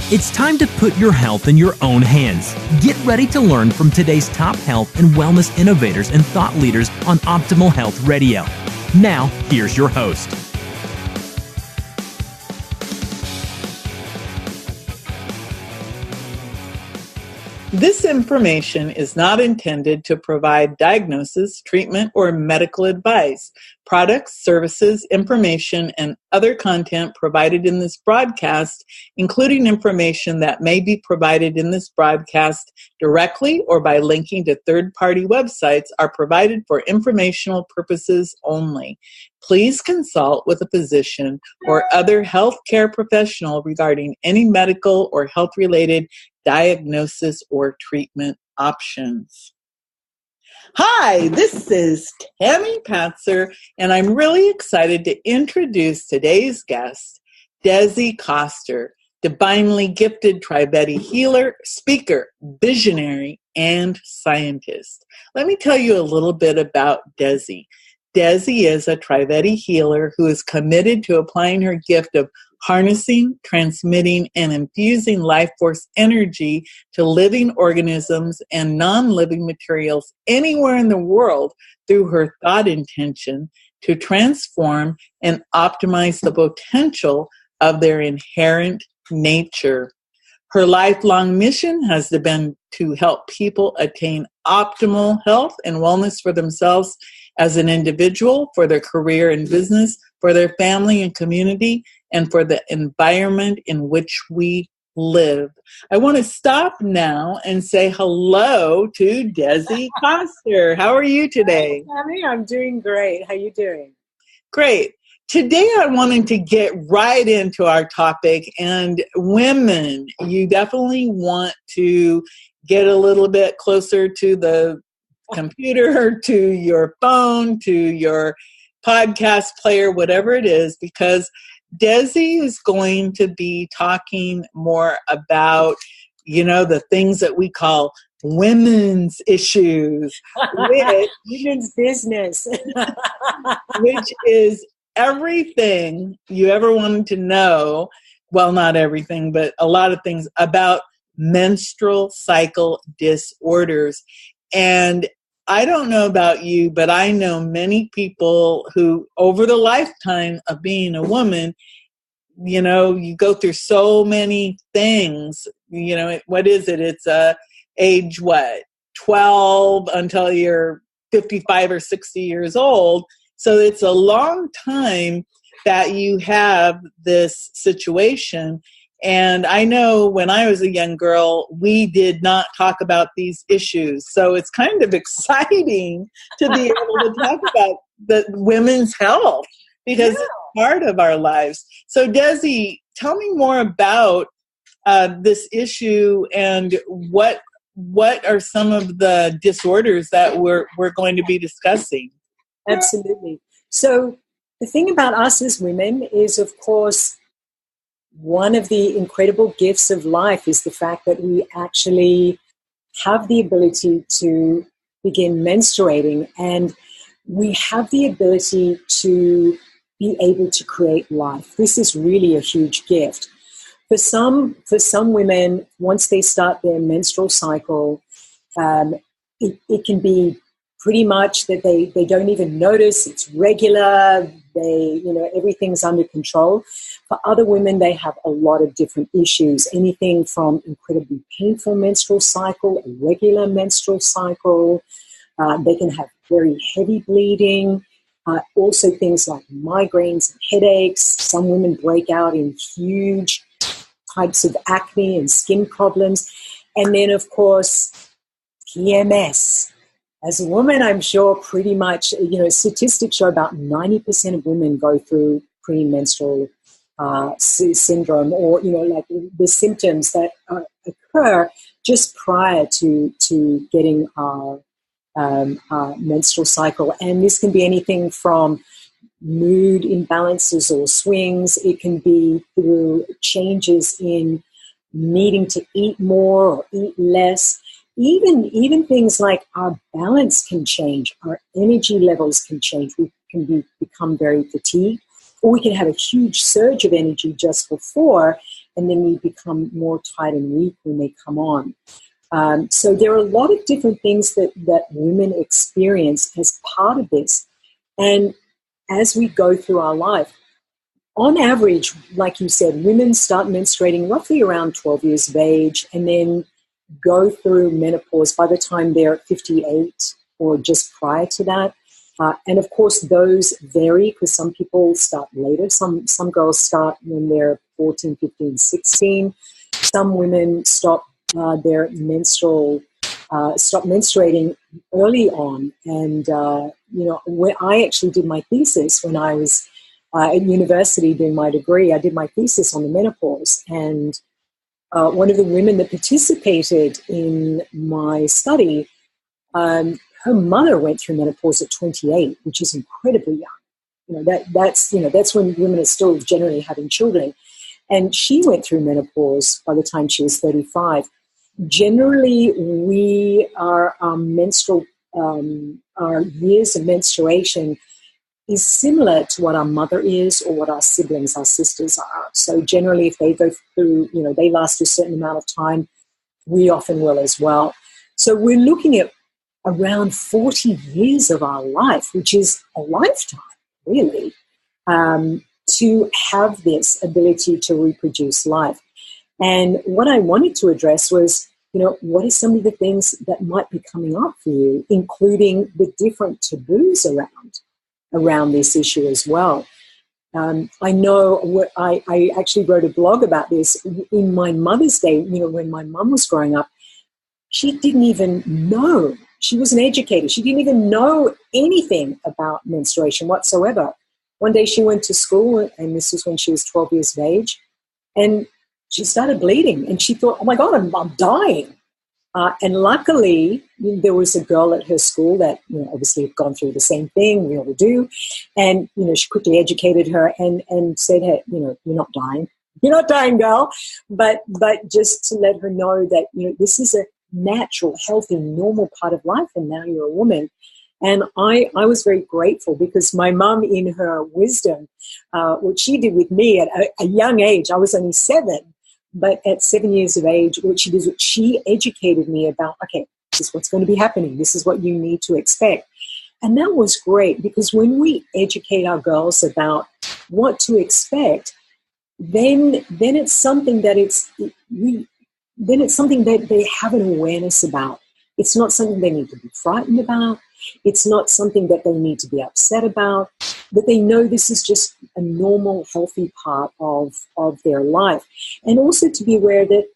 It's time to put your health in your own hands. Get ready to learn from today's top health and wellness innovators and thought leaders on Optimal Health Radio. Now, here's your host. This information is not intended to provide diagnosis, treatment, or medical advice. Products, services, information, and other content provided in this broadcast, including information that may be provided in this broadcast directly or by linking to third-party websites, are provided for informational purposes only. Please consult with a physician or other healthcare professional regarding any medical or health-related diagnosis or treatment options. Hi, this is Tammy Patzer, and I'm really excited to introduce today's guest, Dezi Koster, divinely gifted Tri-Vedi healer, speaker, visionary, and scientist. Let me tell you a little bit about Dezi. Dezi is a Tri-Vedi healer who is committed to applying her gift of harnessing, transmitting, and infusing life force energy to living organisms and non-living materials anywhere in the world through her thought intention to transform and optimize the potential of their inherent nature. Her lifelong mission has been to help people attain optimal health and wellness for themselves as an individual, for their career and business, for their family and community, and for the environment in which we live. I want to stop now and say hello to Dezi Koster. How are you today? Hi, Tammy. I'm doing great. How are you doing? Great. Today I wanted to get right into our topic, and women, you definitely want to get a little bit closer to the computer, to your phone, to your podcast player, whatever it is, because Dezi is going to be talking more about, the things that we call women's issues. Women's business. Which is everything you ever wanted to know. Well, not everything, but a lot of things about menstrual cycle disorders. And I don't know about you, but I know many people who, over the lifetime of being a woman, you go through so many things. What is it? It's age 12 until you're 55 or 60 years old. So it's a long time that you have this situation. And I know when I was a young girl, we did not talk about these issues. So it's kind of exciting to be able to talk about the women's health because it's part of our lives. So Dezi, tell me more about this issue and what are some of the disorders that we're going to be discussing? Absolutely. So the thing about us as women is, of course, one of the incredible gifts of life is the fact that we actually have the ability to begin menstruating, and we have the ability to be able to create life. This is really a huge gift. For some women, once they start their menstrual cycle, it can be pretty much that they don't even notice. It's regular. Everything's under control. For other women, they have a lot of different issues, anything from incredibly painful menstrual cycle, irregular menstrual cycle. They can have very heavy bleeding. Also things like migraines and headaches. Some women break out in huge types of acne and skin problems. And then, of course, PMS. As a woman, I'm sure pretty much, statistics show about 90% of women go through premenstrual syndrome, or, like the symptoms that occur just prior to getting our menstrual cycle. And this can be anything from mood imbalances or swings. It can be through changes in needing to eat more or eat less. Even things like our balance can change, our energy levels can change. We can become very fatigued, or we can have a huge surge of energy just before, and then we become more tight and weak when they come on. So there are a lot of different things that women experience as part of this. And as we go through our life, on average, like you said, women start menstruating roughly around 12 years of age and then go through menopause by the time they're 58 or just prior to that. And of course, those vary because some people start later. Some girls start when they're 14, 15, 16. Some women stop menstruating early on. And, when I actually did my thesis when I was at university doing my degree, I did my thesis on the menopause. And one of the women that participated in my study, her mother went through menopause at 28, which is incredibly young. That's when women are still generally having children. And she went through menopause by the time she was 35. Generally, our years of menstruation is similar to what our mother is or what our siblings, our sisters are. So generally, if they go through, they last a certain amount of time, we often will as well. So we're looking at around 40 years of our life, which is a lifetime, really, to have this ability to reproduce life. And what I wanted to address was, what are some of the things that might be coming up for you, including the different taboos around this issue as well. I know I actually wrote a blog about this in my mother's day. When my mum was growing up, she didn't even know. She wasn't educated. She didn't even know anything about menstruation whatsoever. One day she went to school, and this was when she was 12 years of age, and she started bleeding, and she thought, oh my God, I'm dying. And luckily, there was a girl at her school that obviously had gone through the same thing, we all do. And, she quickly educated her and said, hey, you're not dying. You're not dying, girl. But just to let her know that, this is a natural, healthy, normal part of life, and now you're a woman. And I was very grateful because my mum, in her wisdom, what she did with me at a young age, I was only 7, but at 7 years of age, what she did was she educated me about, okay, this is what's going to be happening. This is what you need to expect. And that was great because when we educate our girls about what to expect, then it's something that it's something that they have an awareness about. It's not something they need to be frightened about. It's not something that they need to be upset about, but they know this is just a normal, healthy part of their life. And also to be aware that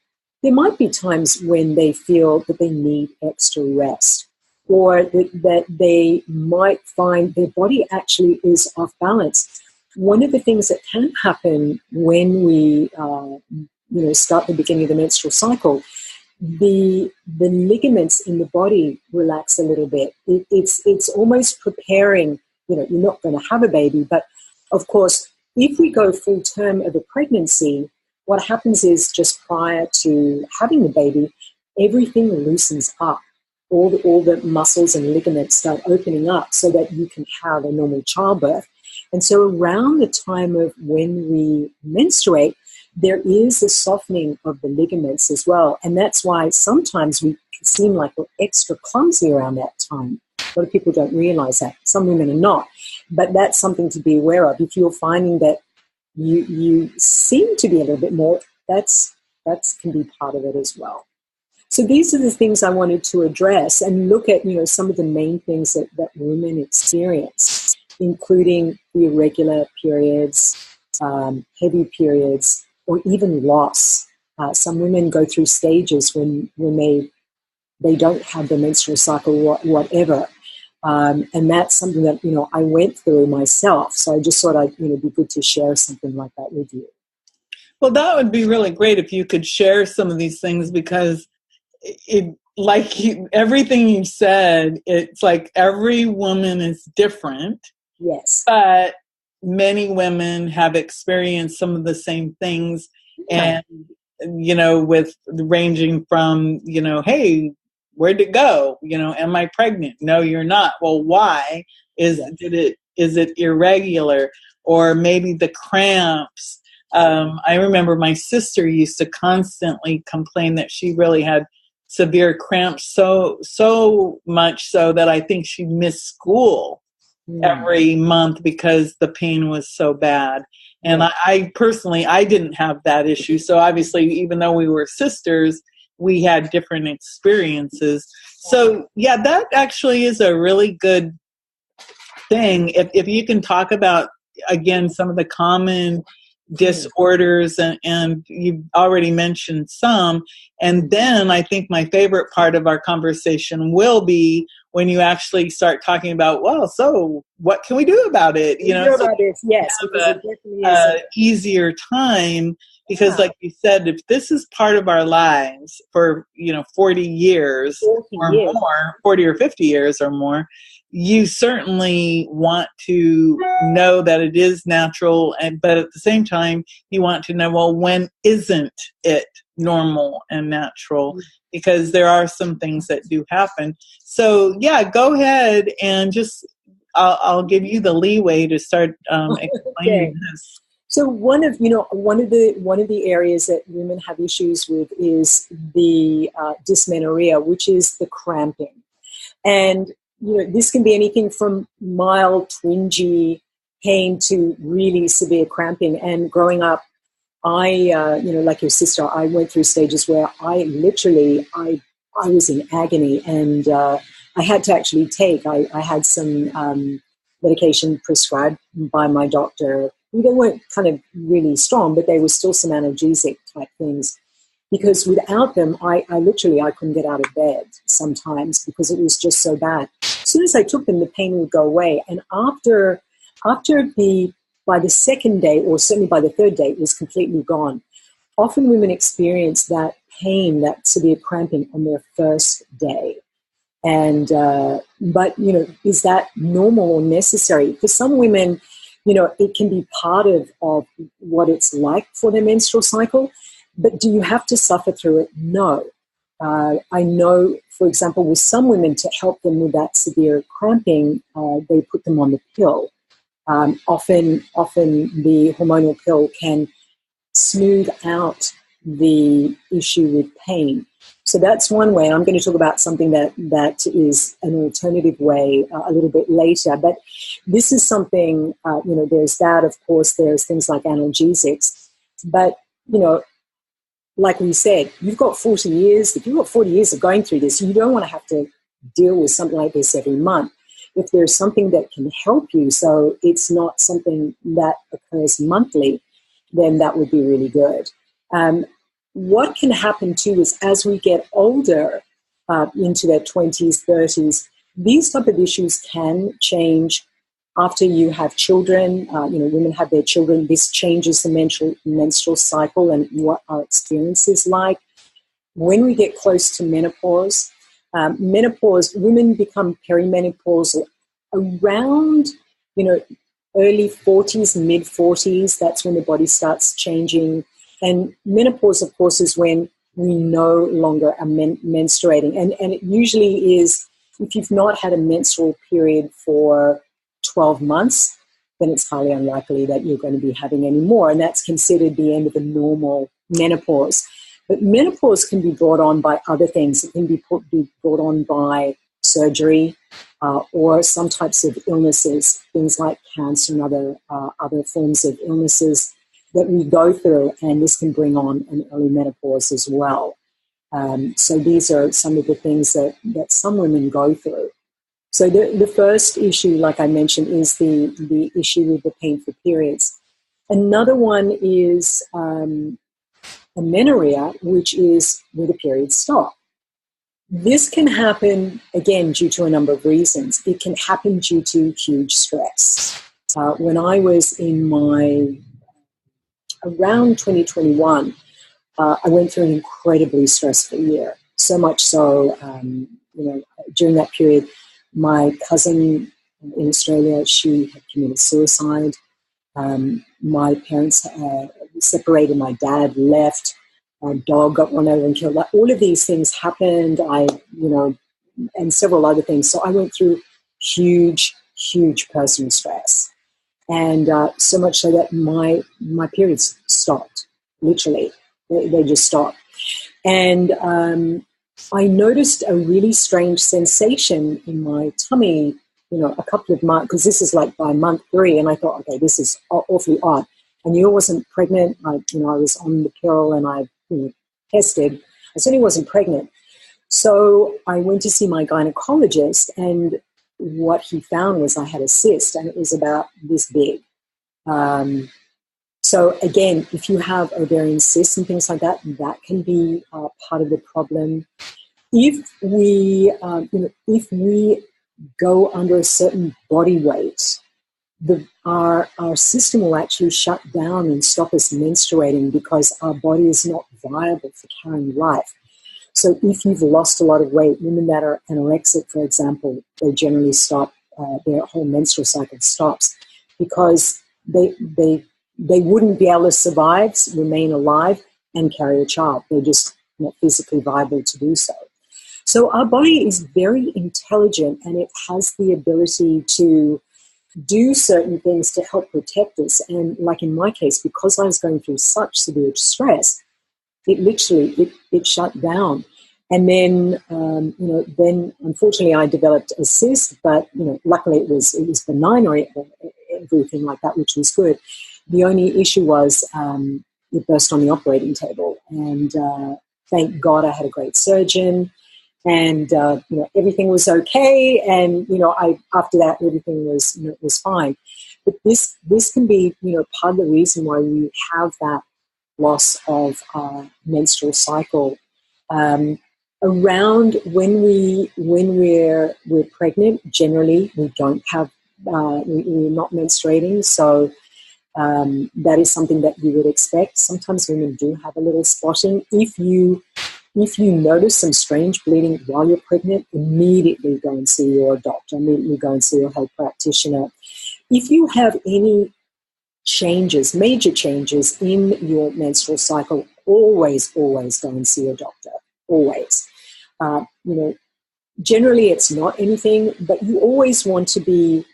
there might be times when they feel that they need extra rest, or that they might find their body actually is off balance. One of the things that can happen when we start the beginning of the menstrual cycle, the ligaments in the body relax a little bit. It's almost preparing, you're not going to have a baby, but of course, if we go full term of a pregnancy, what happens is just prior to having the baby, everything loosens up. All the muscles and ligaments start opening up so that you can have a normal childbirth. And so around the time of when we menstruate, there is a softening of the ligaments as well. And that's why sometimes we seem like we're extra clumsy around that time. A lot of people don't realize that. Some women are not. But that's something to be aware of. If you're finding that you seem to be a little bit more, that can be part of it as well. So these are the things I wanted to address and look at, some of the main things that women experience, including the irregular periods, heavy periods, or even loss. Some women go through stages when they don't have the menstrual cycle, whatever. And that's something that, I went through myself. So I just thought I'd, be good to share something like that with you. Well, that would be really great if you could share some of these things, because everything you've said, it's like every woman is different. Yes. But many women have experienced some of the same things. And, with ranging from, hey, where'd it go? Am I pregnant? No, you're not. Well, why? Is it irregular? or maybe the cramps. I remember my sister used to constantly complain that she really had severe cramps, so much so that I think she missed school every month because the pain was so bad. And I personally, I didn't have that issue. So obviously, even though we were sisters, we had different experiences. So yeah, that actually is a really good thing. If you can talk about, again, some of the common disorders, and you've already mentioned some. And then I think my favorite part of our conversation will be when you actually start talking about, well, so what can we do about it? So about it, yes, because it definitely is easier time. Because like you said, if this is part of our lives for, 40 years or more, 40 or 50 years or more, you certainly want to know that it is natural, but at the same time, you want to know, well, when isn't it normal and natural? Because there are some things that do happen. So yeah, go ahead and just, I'll give you the leeway to start explaining this. So one of the areas that women have issues with is the dysmenorrhea, which is the cramping. And this can be anything from mild, twingy pain to really severe cramping. And growing up, I, like your sister, I went through stages where I was in agony, and I had to actually I had some medication prescribed by my doctor. They weren't kind of really strong, but they were still some analgesic type things. Because without them, I couldn't get out of bed sometimes because it was just so bad. As soon as I took them, the pain would go away. And by the second day, or certainly by the third day, it was completely gone. Often women experience that pain, that severe cramping, on their first day. And, but, is that normal or necessary? For some women, it can be part of what it's like for their menstrual cycle. But do you have to suffer through it? No. I know, for example, with some women, to help them with that severe cramping, they put them on the pill. Often the hormonal pill can smooth out the issue with pain. So that's one way. I'm going to talk about something that is an alternative way a little bit later. But this is something, there's that, of course, there's things like analgesics. But, like we said, you've got 40 years. If you've got 40 years of going through this, you don't want to have to deal with something like this every month. If there's something that can help you, so it's not something that occurs monthly, then that would be really good. What can happen too is, as we get older, into their 20s, 30s, these type of issues can change after you have children. Women have their children. This changes the menstrual cycle and what our experience is like. When we get close to menopause, women become perimenopausal around, early 40s, mid 40s. That's when the body starts changing. And menopause, of course, is when we no longer are menstruating. And it usually is, if you've not had a menstrual period for 12 months, then it's highly unlikely that you're going to be having any more. And that's considered the end of the normal menopause. But menopause can be brought on by other things. It can be brought on by surgery or some types of illnesses, things like cancer and other forms of illnesses that we go through, and this can bring on an early menopause as well. So these are some of the things that some women go through. So the first issue, like I mentioned, is the issue with the painful periods. Another one is amenorrhea, which is where the periods stop. This can happen, again, due to a number of reasons. It can happen due to huge stress. When I was in around 2021, I went through an incredibly stressful year. So much so, during that period, my cousin in Australia, she had committed suicide. My parents separated. My dad left. Our dog got run over and killed. Like, all of these things happened. And several other things. So I went through huge, huge personal stress. And so much so that my periods stopped, literally. They just stopped. And I noticed a really strange sensation in my tummy, a couple of months, because this is like by month 3, and I thought, okay, this is awfully odd. I knew I wasn't pregnant. I was on the pill and I tested. I certainly wasn't pregnant. So I went to see my gynecologist, and what he found was I had a cyst, and it was about this big. So again, if you have ovarian cysts and things like that, that can be part of the problem. If we go under a certain body weight, our system will actually shut down and stop us menstruating because our body is not viable for carrying life. So if you've lost a lot of weight, women that are anorexic, for example, they generally stop, their whole menstrual cycle stops because they wouldn't be able to survive, remain alive, and carry a child. They're just not physically viable to do so. So our body is very intelligent, and it has the ability to do certain things to help protect us. And like in my case, because I was going through such severe stress, it literally shut down. And then then unfortunately I developed a cyst, but luckily it was benign or everything like that, which was good. The only issue was it burst on the operating table, and thank God I had a great surgeon, and everything was okay, and after that everything was fine. But this can be part of the reason why we have that loss of menstrual cycle. Around when we're pregnant, generally we don't have we're not menstruating, so that is something that you would expect. Sometimes women do have a little spotting. If you notice some strange bleeding while you're pregnant, immediately go and see your doctor. Immediately go and see your health practitioner. If you have any changes, major changes in your menstrual cycle, always go and see your doctor. Always. Generally it's not anything, but you always want to be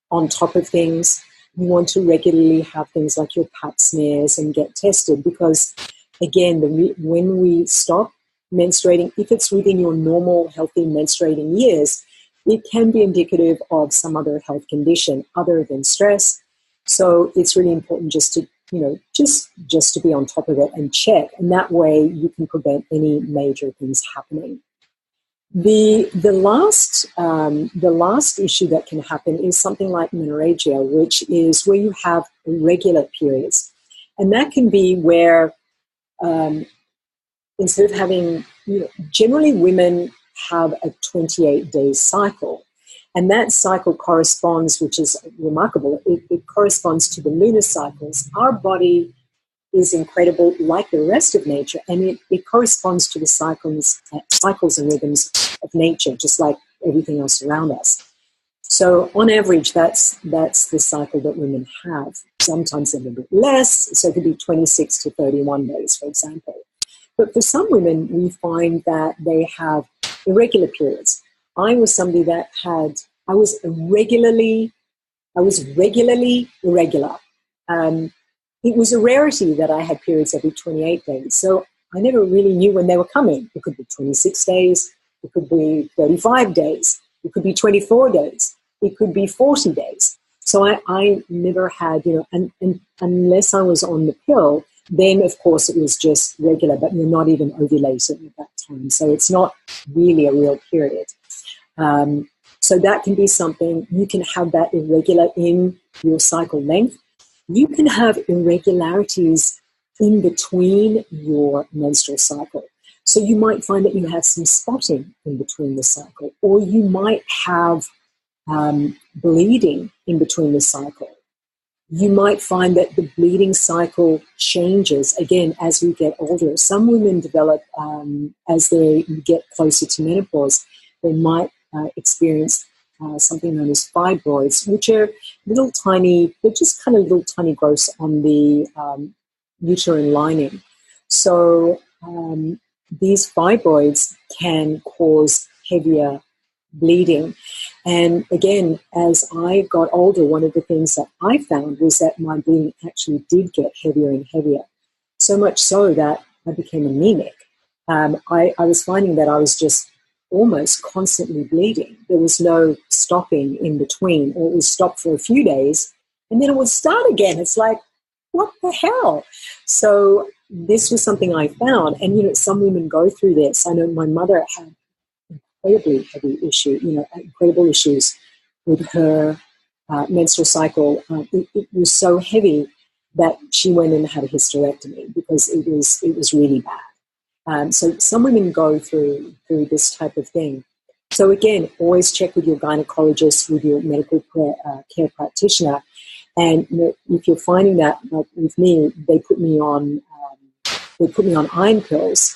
on top of things. You want to regularly have things like your pap smears and get tested, because again, when we stop menstruating, if it's within your normal healthy menstruating years, it can be indicative of some other health condition other than stress. So it's really important just to just to be on top of it and check, and that way you can prevent any major things happening. The last issue that can happen is something like menorrhagia, which is where you have irregular periods, and that can be where instead of having, generally women have a 28-day cycle. And that cycle corresponds, which is remarkable, it corresponds to the lunar cycles. Our body is incredible, like the rest of nature, and it corresponds to the cycles and rhythms of nature, just like everything else around us. So on average, that's the cycle that women have. Sometimes a little bit less, so it could be 26 to 31 days, for example. But for some women, we find that they have irregular periods. I was somebody that I was regularly irregular. It was a rarity that I had periods every 28 days. So I never really knew when they were coming. It could be 26 days. It could be 35 days. It could be 24 days. It could be 40 days. So I never had, and unless I was on the pill, then of course it was just regular, but you're not even ovulating at that time. So it's not really a real period. So that can be something. You can have that irregular in your cycle length. You can have irregularities in between your menstrual cycle. So you might find that you have some spotting in between the cycle, or you might have bleeding in between the cycle. You might find that the bleeding cycle changes, again, as we get older. Some women develop, as they get closer to menopause, they might experience something known as fibroids, which are little tiny, they're just kind of little tiny growths on the uterine lining. So these fibroids can cause heavier bleeding. And again, as I got older, one of the things that I found was that my bleeding actually did get heavier and heavier, so much so that I became anemic. I was finding that I was just almost constantly bleeding. There was no stopping in between, or it would stop for a few days and then it would start again. It's like, what the hell? So this was something I found. And, some women go through this. I know my mother had incredible issues with her menstrual cycle. It was so heavy that she went and had a hysterectomy because it was really bad. So some women go through this type of thing. So again, always check with your gynecologist, with your medical care practitioner. And if you're finding that, like with me, they put me on iron pills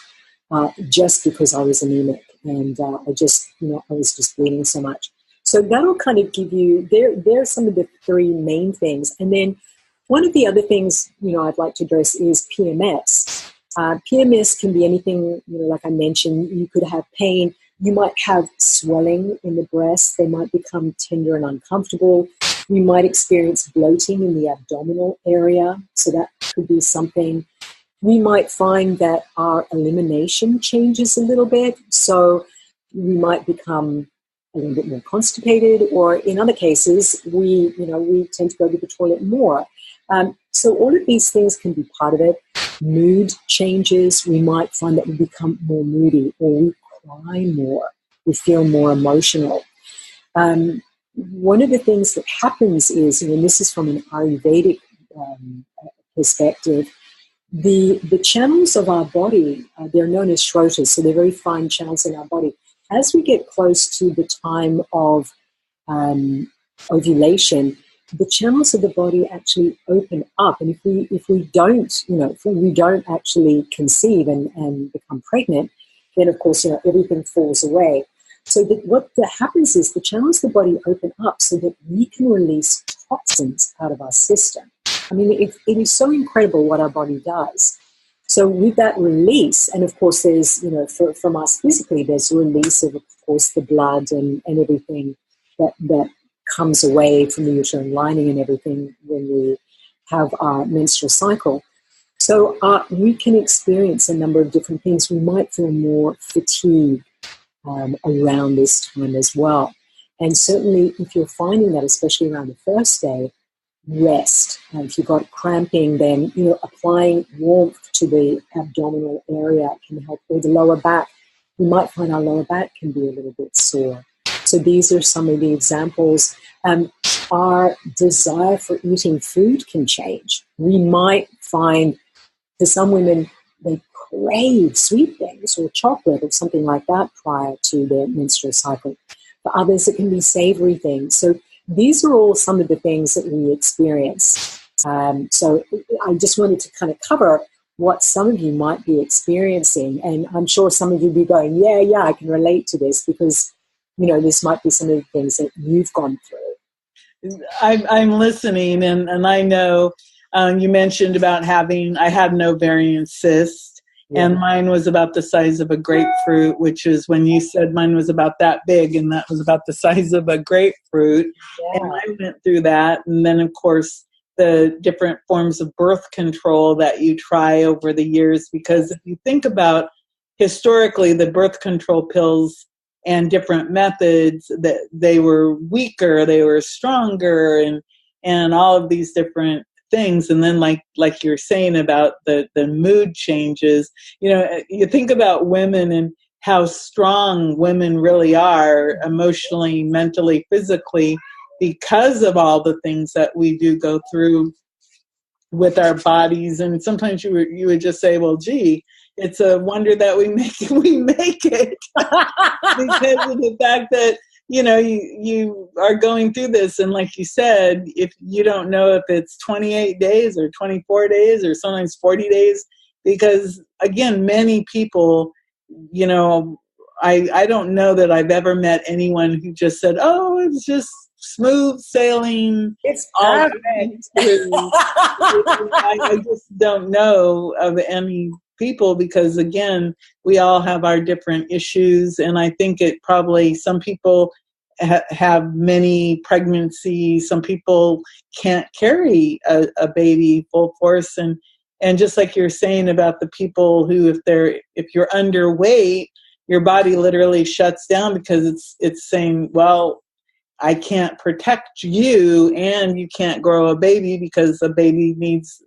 just because I was anemic, and I was just bleeding so much. So that'll kind of give you there are some of the three main things. And then one of the other things I'd like to address is PMS. PMS can be anything, like I mentioned. You could have pain. You might have swelling in the breasts. They might become tender and uncomfortable. You might experience bloating in the abdominal area. So that could be something. We might find that our elimination changes a little bit. So we might become a little bit more constipated, or in other cases, we tend to go to the toilet more. So all of these things can be part of it. Mood changes. We might find that we become more moody, or we cry more. We feel more emotional. One of the things that happens is, and this is from an Ayurvedic perspective, the channels of our body, they're known as shrotas, so they're very fine channels in our body. As we get close to the time of ovulation, the channels of the body actually open up, and if we don't actually conceive and become pregnant, then of course everything falls away. So what happens is the channels of the body open up so that we can release toxins out of our system. I mean, it is so incredible what our body does. So with that release, and of course there's, from us physically, there's a release of course, the blood and everything that comes away from the uterine lining and everything when we have our menstrual cycle. So we can experience a number of different things. We might feel more fatigue around this time as well. And certainly if you're finding that, especially around the first day, rest. And if you've got cramping, then, applying warmth to the abdominal area can help, or the lower back. You might find our lower back can be a little bit sore. So these are some of the examples. Our desire for eating food can change. We might find, for some women, they crave sweet things or chocolate or something like that prior to their menstrual cycle. For others, it can be savory things. So these are all some of the things that we experience. So I just wanted to kind of cover what some of you might be experiencing. And I'm sure some of you will be going, yeah, I can relate to this, because, this might be some of the things that you've gone through. I'm listening, and I know you mentioned about I had an ovarian cyst. Yeah. And mine was about the size of a grapefruit, which is when you said mine was about that big, and that was about the size of a grapefruit. Yeah. And I went through that. And then, of course, the different forms of birth control that you try over the years, because if you think about historically the birth control pills and different methods, that they were weaker, they were stronger, and all of these different things. And then like you're saying about the mood changes, you think about women and how strong women really are emotionally, mentally, physically, because of all the things that we do go through with our bodies. And sometimes you would just say, well, gee, it's a wonder that we make it because of the fact that you are going through this. And like you said, if you don't know if it's 28 days or 24 days or sometimes 40 days, because again, many people, I don't know that I've ever met anyone who just said, oh, it's just smooth sailing. It's perfect. I just don't know of any people because, again, we all have our different issues. And I think it probably, some people have many pregnancies. Some people can't carry a baby full force. And just like you're saying about the people who, if you're underweight, your body literally shuts down because it's saying, well, I can't protect you and you can't grow a baby because a baby needs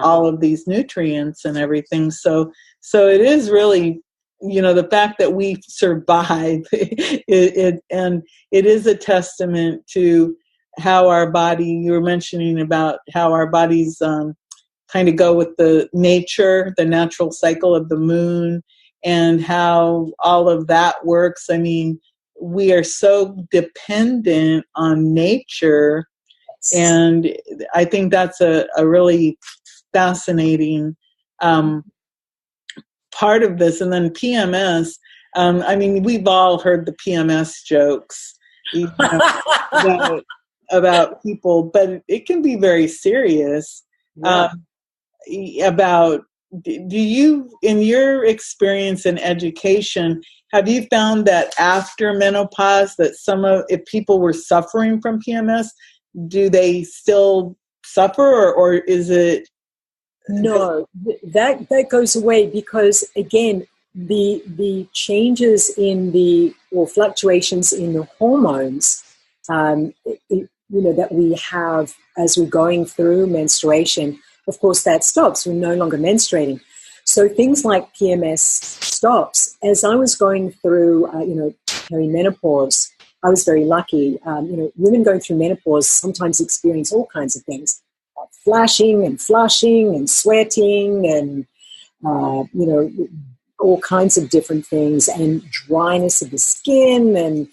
all of these nutrients and everything. So it is really, the fact that we survive, and it is a testament to how our body, you were mentioning about how our bodies kind of go with the natural cycle of the moon and how all of that works. I mean, we are so dependent on nature. And I think that's a really fascinating part of this. And then PMS, I mean, we've all heard the PMS jokes about people, but it can be very serious. Do you, in your experience in education, have you found that after menopause that if people were suffering from PMS, do they still suffer or is it? No, that goes away because, again, the changes or fluctuations in the hormones, that we have as we're going through menstruation, of course, that stops. We're no longer menstruating. So things like PMS stops. As I was going through, perimenopause, I was very lucky. Women going through menopause sometimes experience all kinds of things. Flashing and flushing and sweating and, all kinds of different things, and dryness of the skin and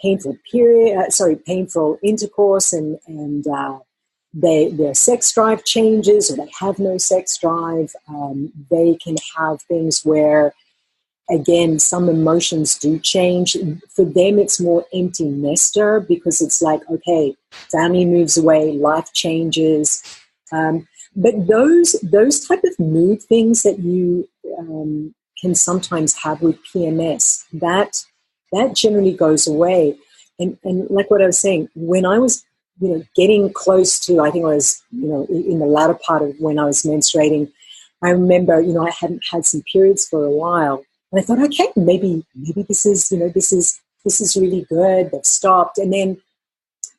painful intercourse and their sex drive changes or they have no sex drive. They can have things where, again, some emotions do change. For them, it's more empty nester because it's like, okay, family moves away, life changes. But those type of mood things that you can sometimes have with PMS, that generally goes away. And like what I was saying, when I was, getting close to, I think I was, in the latter part of when I was menstruating, I remember, I hadn't had some periods for a while. And I thought, okay, maybe this is really good. They've stopped. And then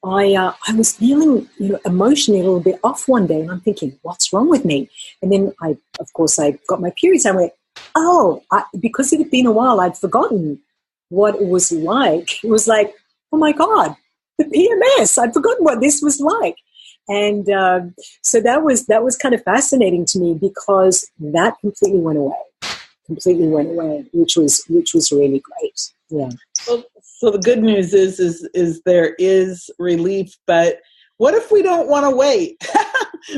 I was feeling, emotionally a little bit off one day, and I'm thinking, what's wrong with me? And then I got my periods. And I went, because it had been a while, I'd forgotten what it was like. It was like, oh my God, the PMS! I'd forgotten what this was like. And so that was kind of fascinating to me because that completely went away, which was really great. Yeah. Well, so the good news is there is relief, but what if we don't want to wait?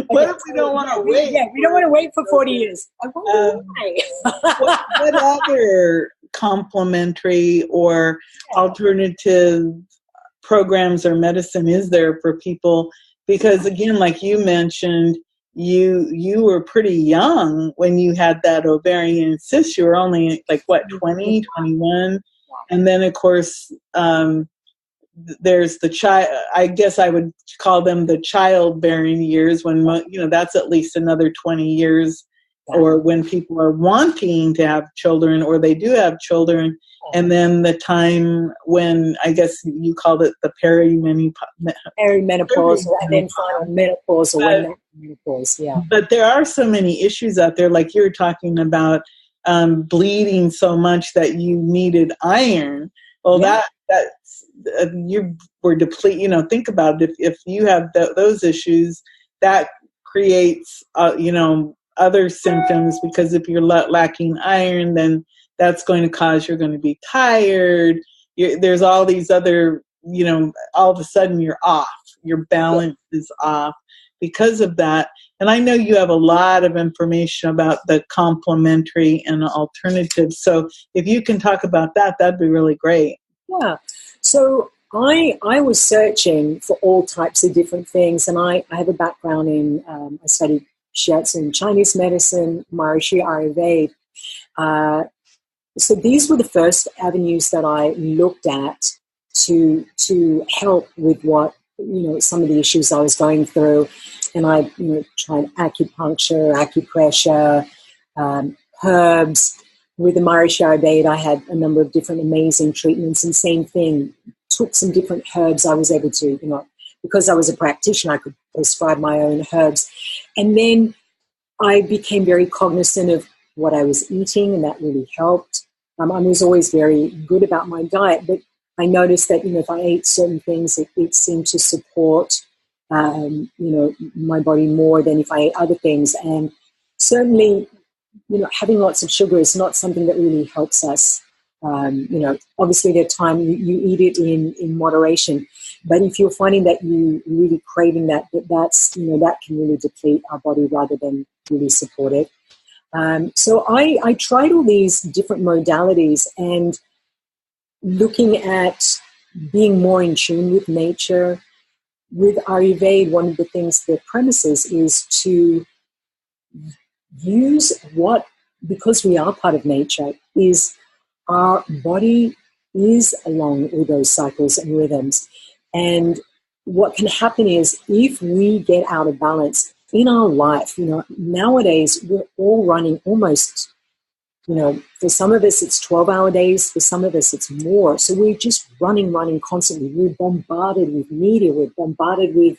What if we don't want to wait? Yeah, we don't want to wait for 40 years. I wonder why. What other complementary or alternative programs or medicine is there for people? Because again, like you mentioned, you were pretty young when you had that ovarian cyst. You were only 20, 21. And then, of course, there's the child. I guess I would call them the childbearing years when, that's at least another 20 years, or when people are wanting to have children or they do have children. And then the time when, I guess you called it the perimenopause, and then final menopause or menopause, yeah. But there are so many issues out there, like you were talking about, bleeding so much that you needed iron. Well, that's you were depleted. Think about it. If you have those issues, that creates, other symptoms, because if you're lacking iron, then that's going to cause you're going to be tired. There's all these other, all of a sudden you're off. Your balance is off because of that. And I know you have a lot of information about the complementary and alternatives. So if you can talk about that, that'd be really great. Yeah. So I was searching for all types of different things, and I have a background in, I studied shiatsu and Chinese medicine, Maharishi Ayurveda. So these were the first avenues that I looked at to help with what, some of the issues I was going through. And I tried acupuncture, acupressure, herbs. With the Maharishi Ayurveda, I had a number of different amazing treatments, and same thing, took some different herbs. I was able to, because I was a practitioner, I could prescribe my own herbs. And then I became very cognizant of what I was eating, and that really helped. I was always very good about my diet, but I noticed that, if I ate certain things, it seemed to support, my body more than if I ate other things. And certainly, having lots of sugar is not something that really helps us. Obviously there are times you eat it in moderation, but if you're finding that you're really craving that's, that can really deplete our body rather than really support it. So I tried all these different modalities and looking at being more in tune with nature. With Ayurveda, one of the things, the premises is to use because we are part of nature, is our body is along with those cycles and rhythms. And what can happen is if we get out of balance in our life, nowadays we're all running almost, for some of us it's 12-hour days, for some of us it's more. So we're just running constantly. We're bombarded with media, we're bombarded with,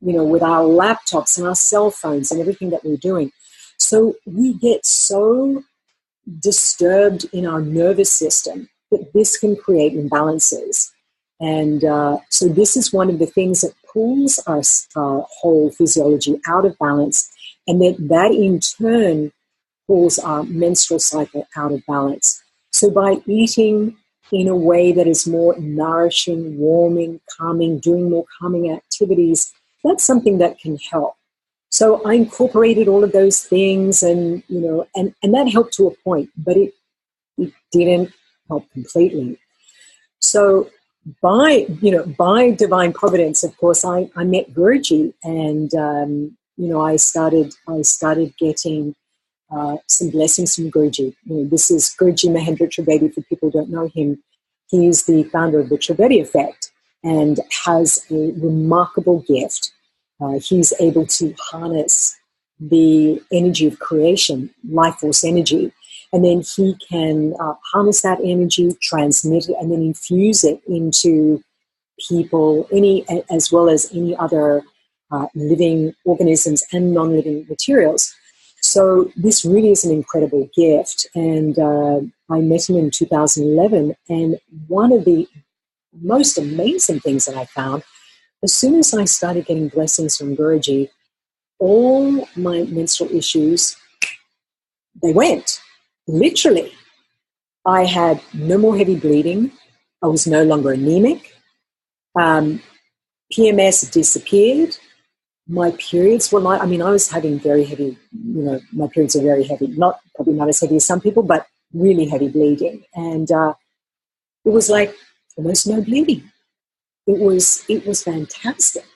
with our laptops and our cell phones and everything that we're doing. So we get so disturbed in our nervous system that this can create imbalances. And so this is one of the things that pulls our whole physiology out of balance, and that in turn pulls our menstrual cycle out of balance. So by eating in a way that is more nourishing, warming, calming, doing more calming activities, that's something that can help. So I incorporated all of those things, and and that helped to a point, but it didn't help completely. So by divine providence, of course, I met Guruji, and I started getting some blessings from Guruji. This is Guruji Mahendra Trivedi. For people who don't know him, he is the founder of the Trivedi Effect and has a remarkable gift. He's able to harness the energy of creation, life force energy, and then he can harness that energy, transmit it, and then infuse it into people, as well as any other living organisms and non-living materials. So this really is an incredible gift, and I met him in 2011, and one of the most amazing things that I found, as soon as I started getting blessings from Guruji, all my menstrual issues, they went. Literally. I had no more heavy bleeding. I was no longer anemic. PMS disappeared. My periods were I was having very heavy, my periods are very heavy. Probably not as heavy as some people, but really heavy bleeding. And it was like almost no bleeding. It was fantastic.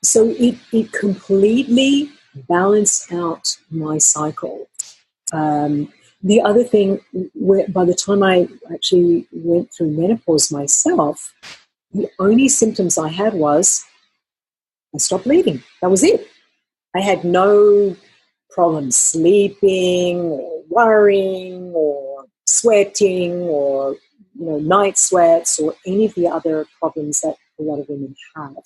So it completely balanced out my cycle. The other thing, by the time I actually went through menopause myself, the only symptoms I had was I stopped bleeding. That was it. I had no problems sleeping or worrying or sweating or night sweats or any of the other problems that a lot of women have.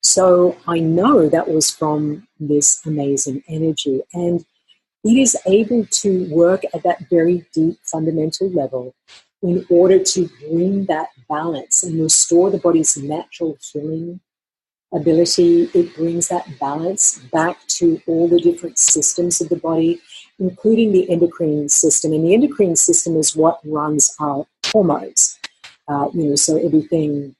So I know that was from this amazing energy, and it is able to work at that very deep fundamental level in order to bring that balance and restore the body's natural healing ability. It brings that balance back to all the different systems of the body, including the endocrine system. And the endocrine system is what runs our hormones, so everything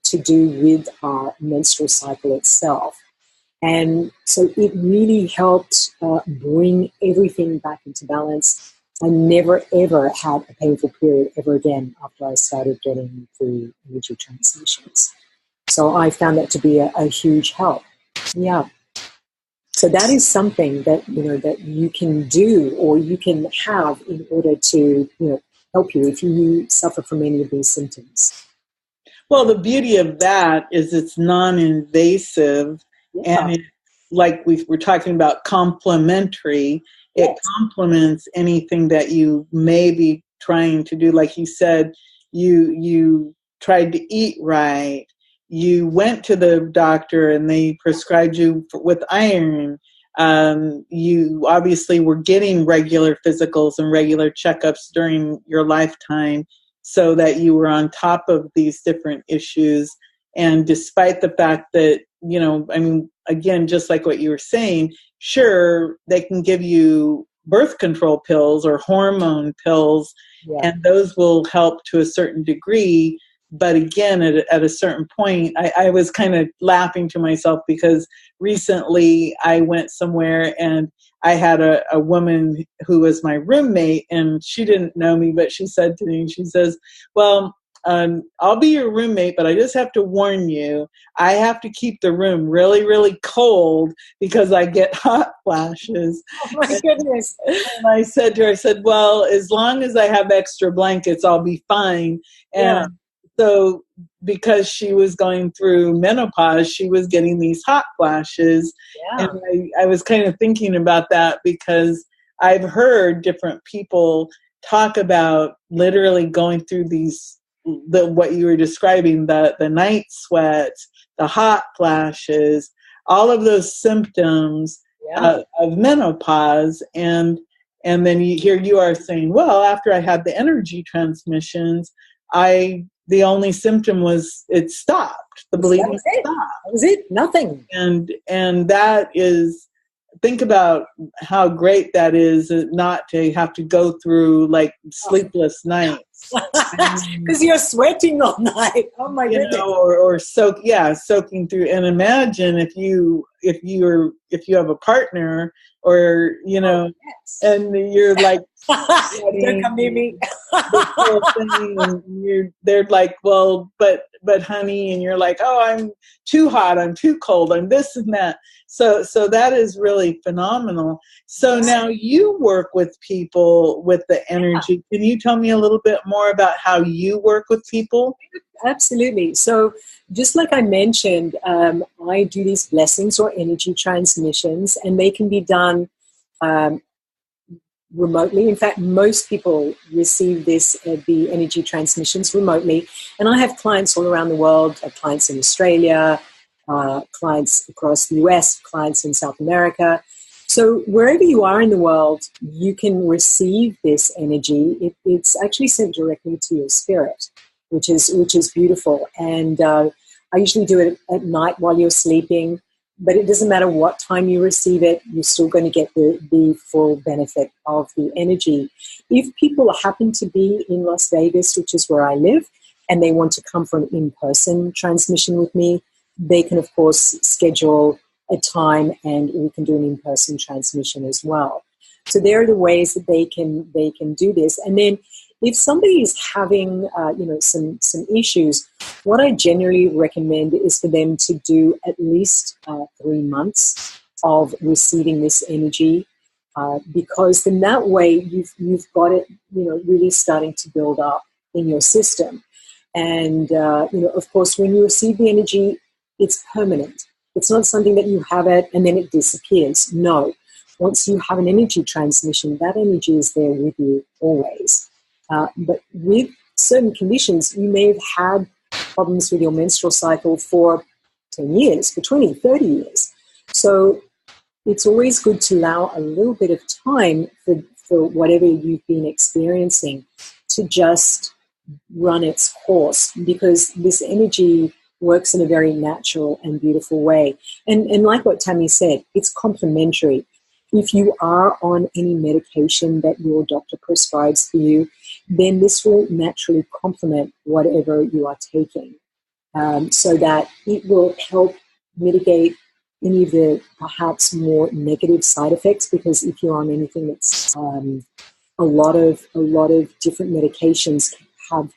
to do with our menstrual cycle itself. And so it really helped bring everything back into balance. I never, ever had a painful period ever again after I started getting the energy transmissions. So I found that to be a huge help. Yeah. So that is something that, that you can do or you can have in order to, help you if you suffer from any of these symptoms. Well, the beauty of that is it's non-invasive, and it, like we were talking about, complementary. It complements anything that you may be trying to do. Like you said, you tried to eat right. You went to the doctor and they prescribed you with iron. You obviously were getting regular physicals and regular checkups during your lifetime so that you were on top of these different issues. And despite the fact that, again, just like what you were saying, sure, they can give you birth control pills or hormone pills, and those will help to a certain degree. But again, at a certain point, I was kind of laughing to myself because recently I went somewhere and I had a woman who was my roommate, and she didn't know me, but she said to me, she says, well, I'll be your roommate, but I just have to warn you, I have to keep the room really, really cold because I get hot flashes. Oh my goodness. And I said to her, well, as long as I have extra blankets, I'll be fine. And so because she was going through menopause, she was getting these hot flashes. And I was kind of thinking about that because I've heard different people talk about literally going through what you were describing, the night sweats, the hot flashes, all of those symptoms of menopause. And then here you are saying, well, after I had the energy transmissions, the only symptom was it stopped. The bleeding stopped. That was it. Nothing. And that is, think about how great that is, not to have to go through like sleepless nights. Because you're sweating all night. Oh my goodness. Or soaking through. And imagine if you have a partner, or and you're like, don't come near me. And they're like, well, but honey, and you're like, oh, I'm too hot, I'm too cold, I'm this and that. So that is really phenomenal. So now you work with people with the energy. Can you tell me a little bit more about how you work with people? Absolutely. So just like I mentioned, I do these blessings or energy transmissions, and they can be done remotely. In fact, most people receive the energy transmissions remotely. And I have clients all around the world, clients in Australia, clients across the US, clients in South America. So wherever you are in the world, you can receive this energy. It's actually sent directly to your spirit, which is beautiful. And I usually do it at night while you're sleeping. But it doesn't matter what time you receive it, you're still going to get the full benefit of the energy. If people happen to be in Las Vegas, which is where I live, and they want to come for an in-person transmission with me, they can, of course, schedule a time and we can do an in-person transmission as well. So there are the ways that they can do this. And then if somebody is having some issues, what I generally recommend is for them to do at least 3 months of receiving this energy, because then that way you've got it really starting to build up in your system. And of course, when you receive the energy, it's permanent. It's not something that you have it and then it disappears. No. Once you have an energy transmission, that energy is there with you always. But with certain conditions, you may have had problems with your menstrual cycle for 10 years, for 20, 30 years. So it's always good to allow a little bit of time for whatever you've been experiencing to just run its course, because this energy works in a very natural and beautiful way. And like what Tammy said, it's complementary. If you are on any medication that your doctor prescribes for you, then this will naturally complement whatever you are taking, so that it will help mitigate any of the perhaps more negative side effects. Because if you're on anything that's a lot of different medications have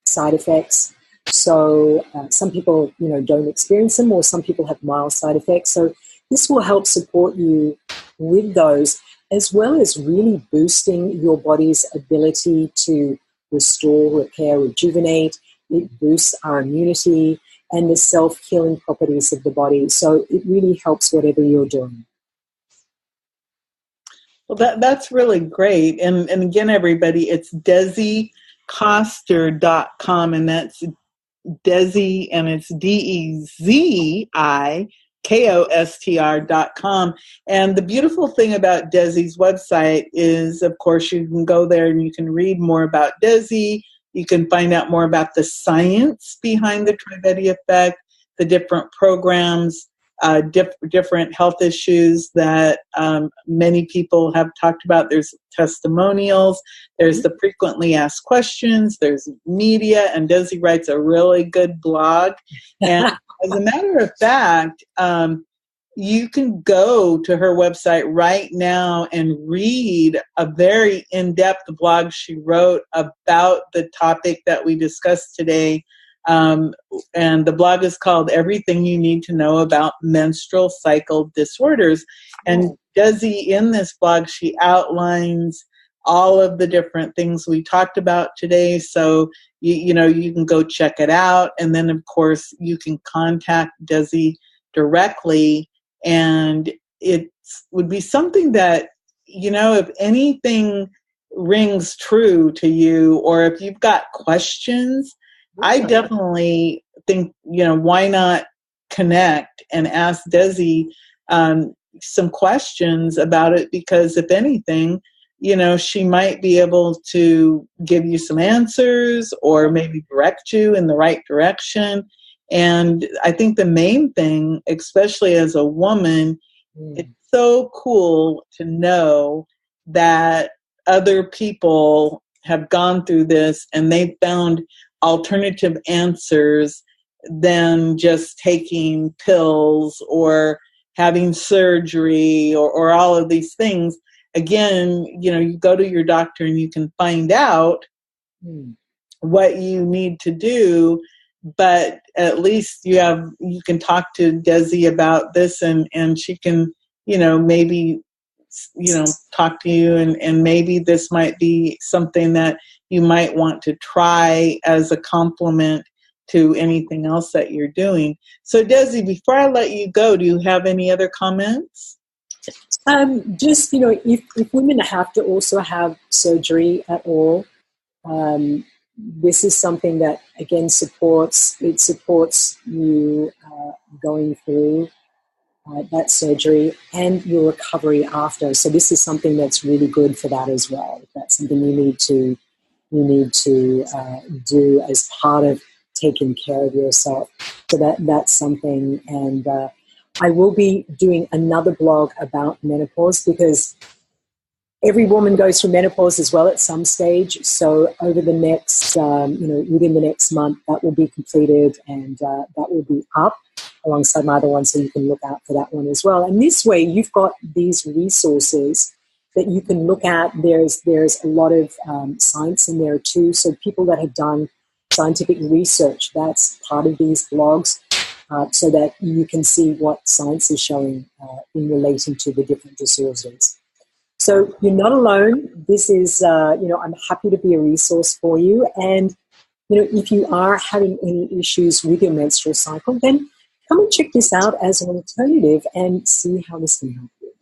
side effects. So some people don't experience them, or some people have mild side effects. So this will help support you with those, as well as really boosting your body's ability to restore, repair, rejuvenate. It boosts our immunity and the self-healing properties of the body. So it really helps whatever you're doing. Well, that's really great. And again, everybody, it's DeziKoster.com, and that's Dezi, and it's Dezikoster.com. And the beautiful thing about Dezi's website is, of course, you can go there and you can read more about Dezi. You can find out more about the science behind the Trivedi effect, the different programs, different health issues that many people have talked about. There's testimonials, there's the frequently asked questions, there's media, and Dezi writes a really good blog. And as a matter of fact, you can go to her website right now and read a very in-depth blog she wrote about the topic that we discussed today. And the blog is called Everything You Need to Know About Menstrual Cycle Disorders. And Dezi, in this blog, she outlines all of the different things we talked about today. So, you can go check it out. And then, of course, you can contact Dezi directly. And it would be something that, if anything rings true to you, or if you've got questions, I definitely think, why not connect and ask Dezi some questions about it? Because if anything, she might be able to give you some answers or maybe direct you in the right direction. And I think the main thing, especially as a woman, it's so cool to know that other people have gone through this and they found alternative answers than just taking pills or having surgery or all of these things. Again, you go to your doctor and you can find out what you need to do, but at least you can talk to Dezi about this and she can, maybe, talk to you and maybe this might be something that you might want to try as a complement to anything else that you're doing. So Dezi, before I let you go, do you have any other comments? Just, if women have to also have surgery at all, this is something that, again, supports you going through that surgery and your recovery after. So this is something that's really good for that as well. That's something you need to do as part of taking care of yourself. So that's something. And I will be doing another blog about menopause because every woman goes through menopause as well at some stage. So over the next, within the next month, that will be completed and that will be up alongside my other one. So you can look out for that one as well. And this way you've got these resources that you can look at. There's a lot of science in there too. So people that have done scientific research, that's part of these blogs, so that you can see what science is showing in relating to the different disorders. So you're not alone. This is, I'm happy to be a resource for you. And, if you are having any issues with your menstrual cycle, then come and check this out as an alternative and see how this can help you.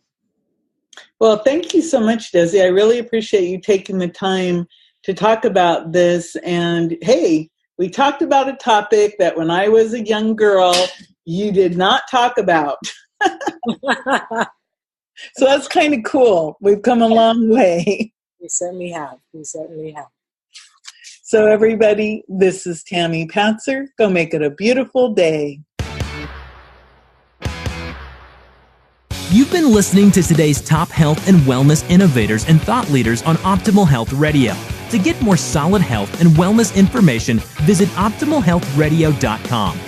Well, thank you so much, Dezi. I really appreciate you taking the time to talk about this. And hey, we talked about a topic that when I was a young girl, you did not talk about. So that's kind of cool. We've come a long way. We certainly have. So everybody, this is Tammy Patzer. Go make it a beautiful day. You've been listening to today's top health and wellness innovators and thought leaders on Optimal Health Radio. To get more solid health and wellness information, visit OptimalHealthRadio.com.